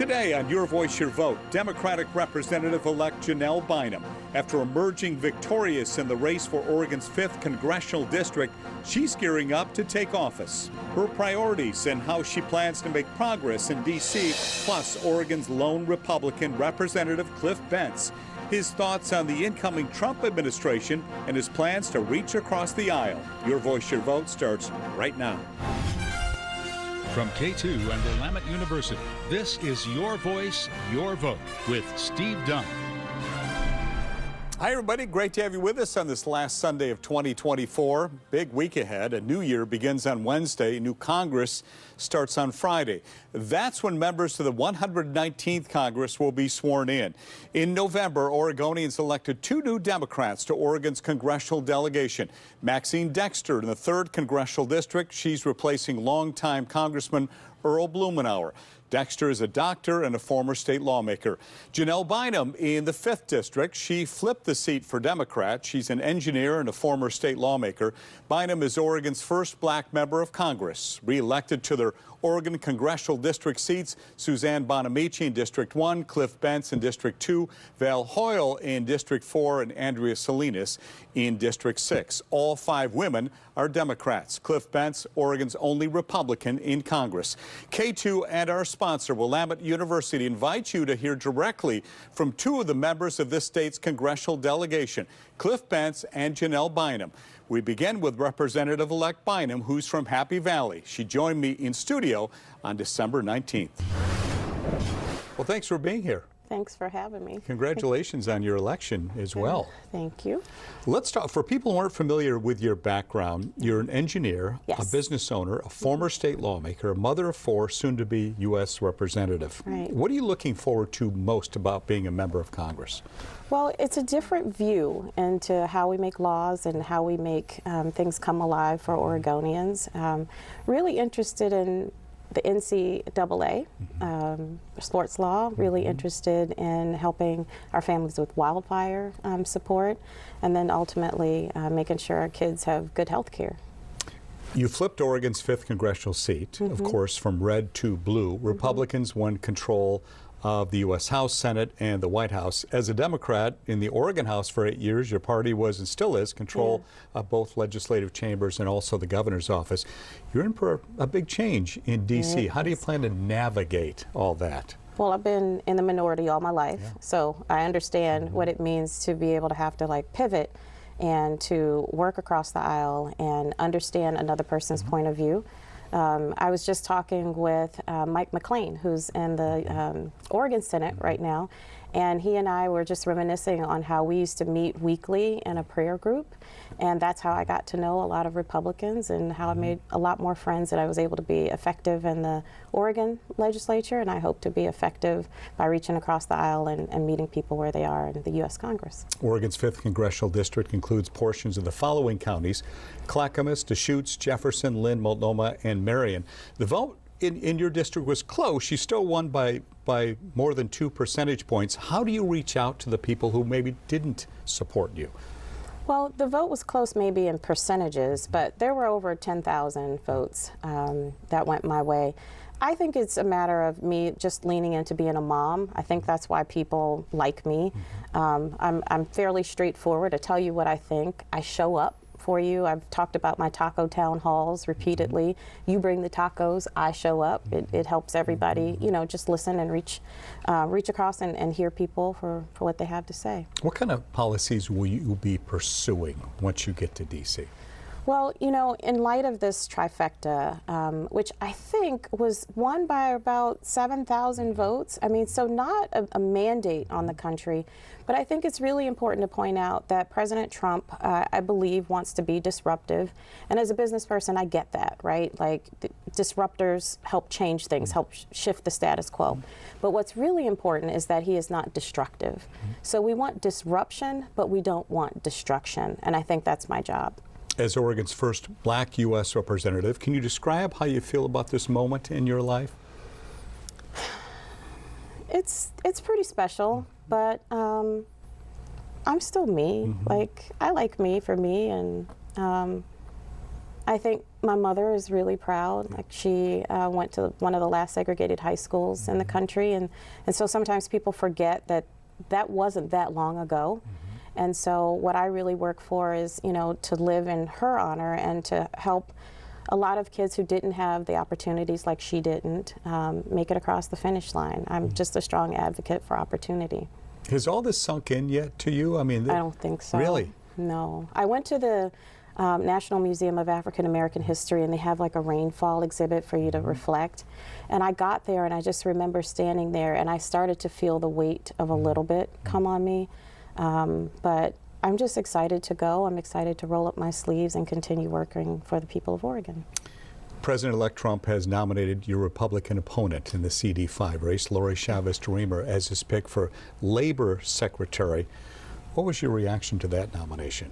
Today on Your Voice, Your Vote, Democratic Representative-elect Janelle Bynum. After emerging victorious in the race for Oregon's 5th Congressional District, she's gearing up to take office. Her priorities and how she plans to make progress in D.C., plus Oregon's lone Republican Representative Cliff Bentz. His thoughts on the incoming Trump administration and his plans to reach across the aisle. Your Voice, Your Vote starts right now. From Katu and Willamette University, this is Your Voice, Your Vote with Steve Dunn. Hi, everybody. Great to have you with us on this last Sunday of 2024. Big week ahead. A new year begins on Wednesday. New Congress starts on Friday. That's when members of the 119th Congress will be sworn in. In November, Oregonians elected 2 new Democrats to Oregon's congressional delegation. Maxine Dexter in the 3rd Congressional District. She's replacing longtime Congressman Earl Blumenauer. Dexter is a doctor and a former state lawmaker. Janelle Bynum in the 5th District. She flipped the seat for Democrat. She's an engineer and a former state lawmaker. Bynum is Oregon's first black member of Congress. Re-elected to their Oregon Congressional District seats, Suzanne Bonamici in District 1, Cliff Bentz in District 2, Val Hoyle in District 4, and Andrea Salinas in District 6. All 5 women are Democrats. Cliff Bentz, Oregon's only Republican in Congress. Katu and our sponsor, Willamette University, invite you to hear directly from 2 of the members of this state's congressional delegation, Cliff Bentz and Janelle Bynum. We begin with Representative-elect Bynum, who's from Happy Valley. She joined me in studio on December 19th. Well, thanks for being here. Thanks for having me. Congratulations on your election as well. Thank you. Let's talk, for people who aren't familiar with your background, you're an engineer, yes, a business owner, a former state lawmaker, a mother of 4, soon to be U.S. representative. Right. What are you looking forward to most about being a member of Congress? Well, it's a different view into how we make laws and how we make things come alive for Oregonians. Really interested in the NCAA, sports law, really interested in helping our families with wildfire support, and then ultimately making sure our kids have good health care. You flipped Oregon's 5th congressional seat, of course, from red to blue. Republicans won control of the U.S. House, Senate, and the White House. As a Democrat in the Oregon House for 8 years, your party was and still is control of both legislative chambers and also the governor's office. You're in for a big change in D.C. How do you plan to navigate all that? Well, I've been in the minority all my life, so I understand what it means to be able to have to like pivot and to work across the aisle and understand another person's point of view. I was just talking with Mike McLean, who's in the Oregon Senate right now, and he and I were just reminiscing on how we used to meet weekly in a prayer group, and that's how I got to know a lot of Republicans and how I made a lot more friends, and I was able to be effective in the Oregon legislature, and I hope to be effective by reaching across the aisle and meeting people where they are in the U.S. Congress. Oregon's 5th Congressional District includes portions of the following counties: Clackamas, Deschutes, Jefferson, Lynn, Multnomah, and Marion. The vote in your district was close. You still won by more than 2 percentage points. How do you reach out to the people who maybe didn't support you? Well, the vote was close maybe in percentages, but there were over 10,000 votes that went my way. I think it's a matter of me just leaning into being a mom. I think that's why people like me. I'm fairly straightforward. I tell you what I think. I show up for you. I've talked about my taco town halls repeatedly. You bring the tacos, I show up. It helps everybody, you know, just listen and reach across and hear people for what they have to say. What kind of policies will you be pursuing once you get to D.C.? Well, you know, in light of this trifecta, which I think was won by about 7,000 votes, I mean, so not a mandate on the country, but I think it's really important to point out that President Trump, I believe, wants to be disruptive. And as a business person, I get that, right? Like, disruptors help change things, help shift the status quo. But what's really important is that he is not destructive. So we want disruption, but we don't want destruction. And I think that's my job. As Oregon's first black U.S. representative, can you describe how you feel about this moment in your life? It's pretty special, but I'm still me. Like, I like me for me, and I think My mother is really proud. Like, she went to one of the last segregated high schools in the country, and so sometimes people forget that that wasn't that long ago. And so what I really work for is, you know, to live in her honor and to help a lot of kids who didn't have the opportunities like she didn't make it across the finish line. I'm just a strong advocate for opportunity. Has all this sunk in yet to you? I mean, I don't think so. Really? No. I went to the National Museum of African American History, and they have like a rainfall exhibit for you to reflect. And I got there, and I just remember standing there, and I started to feel the weight of a little bit come on me. But I'm just excited to go. I'm excited to roll up my sleeves and continue working for the people of Oregon. President-elect Trump has nominated your Republican opponent in the CD5 race, Lori Chavez-DeRemer, as his pick for Labor Secretary. What was your reaction to that nomination?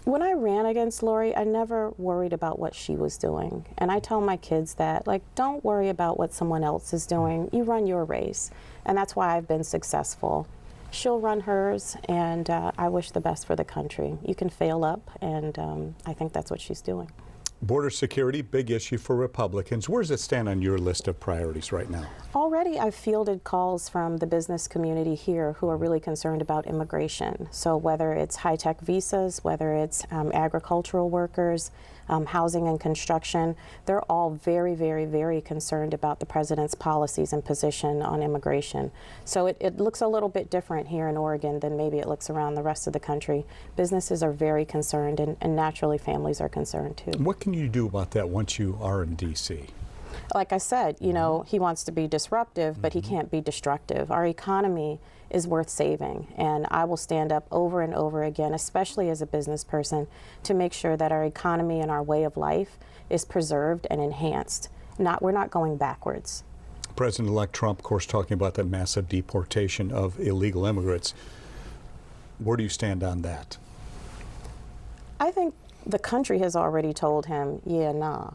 When I ran against Lori, I never worried about what she was doing. And I tell my kids that, like, don't worry about what someone else is doing. You run your race. And that's why I've been successful. She'll run hers, and I wish the best for the country. You can fail up, and I think that's what she's doing. Border security, big issue for Republicans. Where does it stand on your list of priorities right now? Already I've fielded calls from the business community here who are really concerned about immigration. So whether it's high-tech visas, whether it's agricultural workers, housing and construction, they're all very, very, very concerned about the president's policies and position on immigration. So it looks a little bit different here in Oregon than maybe it looks around the rest of the country. Businesses are very concerned, and naturally families are concerned too. What can you do about that once you are in D.C.? Like I said, you know, he wants to be disruptive, but he can't be destructive. Our economy is worth saving, and I will stand up over and over again, especially as a business person, to make sure that our economy and our way of life is preserved and enhanced. We're not going backwards. President-elect Trump, of course, talking about the massive deportation of illegal immigrants. Where do you stand on that? I think the country has already told him, yeah, nah.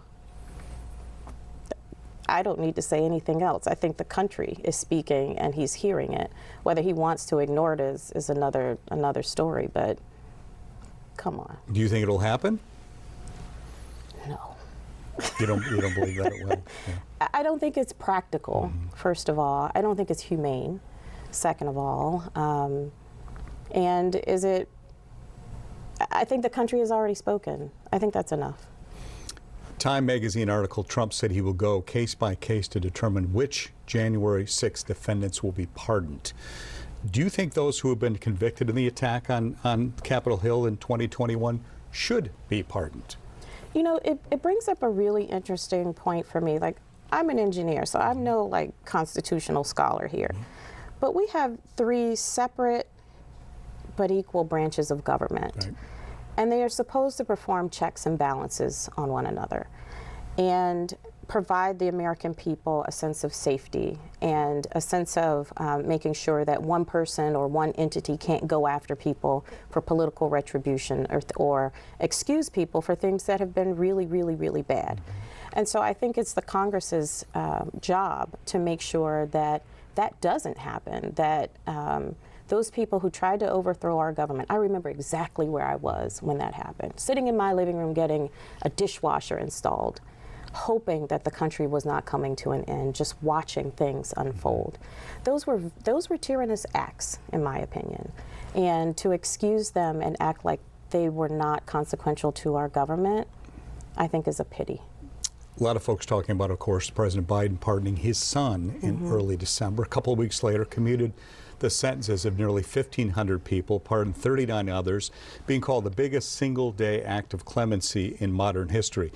I don't need to say anything else. I think the country is speaking, and he's hearing it. Whether he wants to ignore it is another story, but come on. Do you think it'll happen? No. You don't believe that it will? Yeah. I don't think it's practical, first of all. I don't think it's humane, second of all. And I think the country has already spoken. I think that's enough. Time magazine article, Trump said he will go case by case to determine which January 6th defendants will be pardoned. Do you think those who have been convicted in the attack on Capitol Hill in 2021 should be pardoned? You know, it brings up a really interesting point for me. Like, I'm an engineer, so I'm no, like, constitutional scholar here. But we have three separate but equal branches of government. Right. And they are supposed to perform checks and balances on one another and provide the American people a sense of safety and a sense of making sure that one person or one entity can't go after people for political retribution or excuse people for things that have been really, really, really bad. And so I think it's the Congress's job to make sure that that doesn't happen, that those people who tried to overthrow our government, I remember exactly where I was when that happened, sitting in my living room getting a dishwasher installed, hoping that the country was not coming to an end, just watching things unfold. Those were tyrannous acts, in my opinion. And to excuse them and act like they were not consequential to our government, I think is a pity. A lot of folks talking about, of course, President Biden pardoning his son in early December. A couple of weeks later, commuted the sentences of nearly 1,500 people, pardoned 39 others, being called the biggest single-day act of clemency in modern history.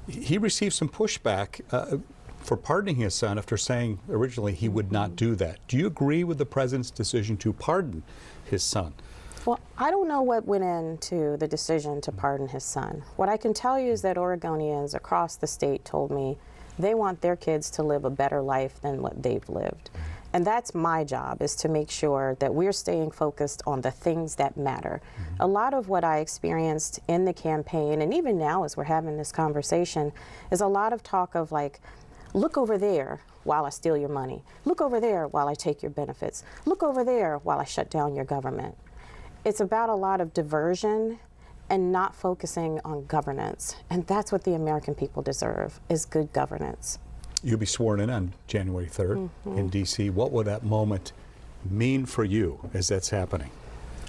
He received some pushback for pardoning his son after saying originally he would not do that. Do you agree with the president's decision to pardon his son? Well, I don't know what went into the decision to pardon his son. What I can tell you is that Oregonians across the state told me they want their kids to live a better life than what they've lived. And that's my job, is to make sure that we're staying focused on the things that matter. A lot of what I experienced in the campaign, and even now as we're having this conversation, is a lot of talk of like, look over there while I steal your money. Look over there while I take your benefits. Look over there while I shut down your government. It's about a lot of diversion and not focusing on governance. And that's what the American people deserve, is good governance. You'll be sworn in on January 3rd in D.C. What will that moment mean for you as that's happening?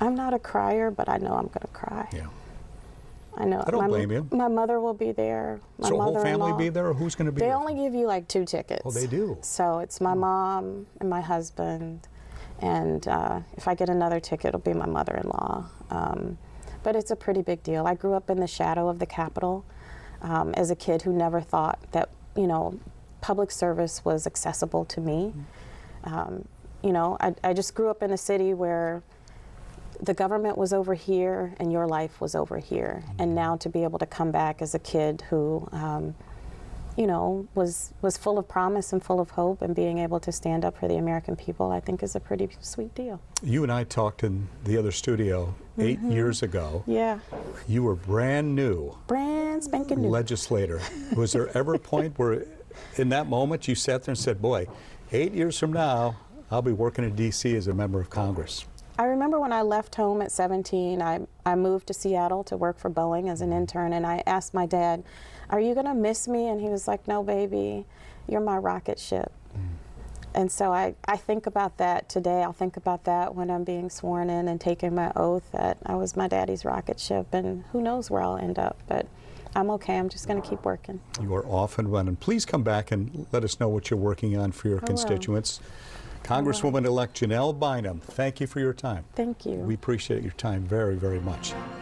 I'm not a crier, but I know I'm going to cry. Yeah. I know. I don't blame you. My mother will be there. My So whole family mother-in-law. be there, or who's going to be They there? only give you like 2 tickets. Oh, they do? So it's my mom and my husband, and if I get another ticket, it'll be my mother-in-law. But it's a pretty big deal. I grew up in the shadow of the Capitol as a kid who never thought that, you know, public service was accessible to me. You know, I just grew up in a city where the government was over here and your life was over here. And now to be able to come back as a kid who, you know, was full of promise and full of hope, and being able to stand up for the American people, I think is a pretty sweet deal. You and I talked in the other studio 8 years ago. Yeah. You were brand new. Brand spanking new. Legislator. Was there ever a point where in that moment you sat there and said, boy, 8 years from now, I'll be working in D.C. as a member of Congress? I remember when I left home at 17, I moved to Seattle to work for Boeing as an intern, and I asked my dad, are you going to miss me? And he was like, no, baby, you're my rocket ship. And so I think about that today. I'll think about that when I'm being sworn in and taking my oath that I was my daddy's rocket ship, and who knows where I'll end up, but I'm okay. I'm just going to keep working. You are off and running. Please come back and let us know what you're working on for your constituents. Congresswoman-elect Janelle Bynum, thank you for your time. Thank you. We appreciate your time very, very much.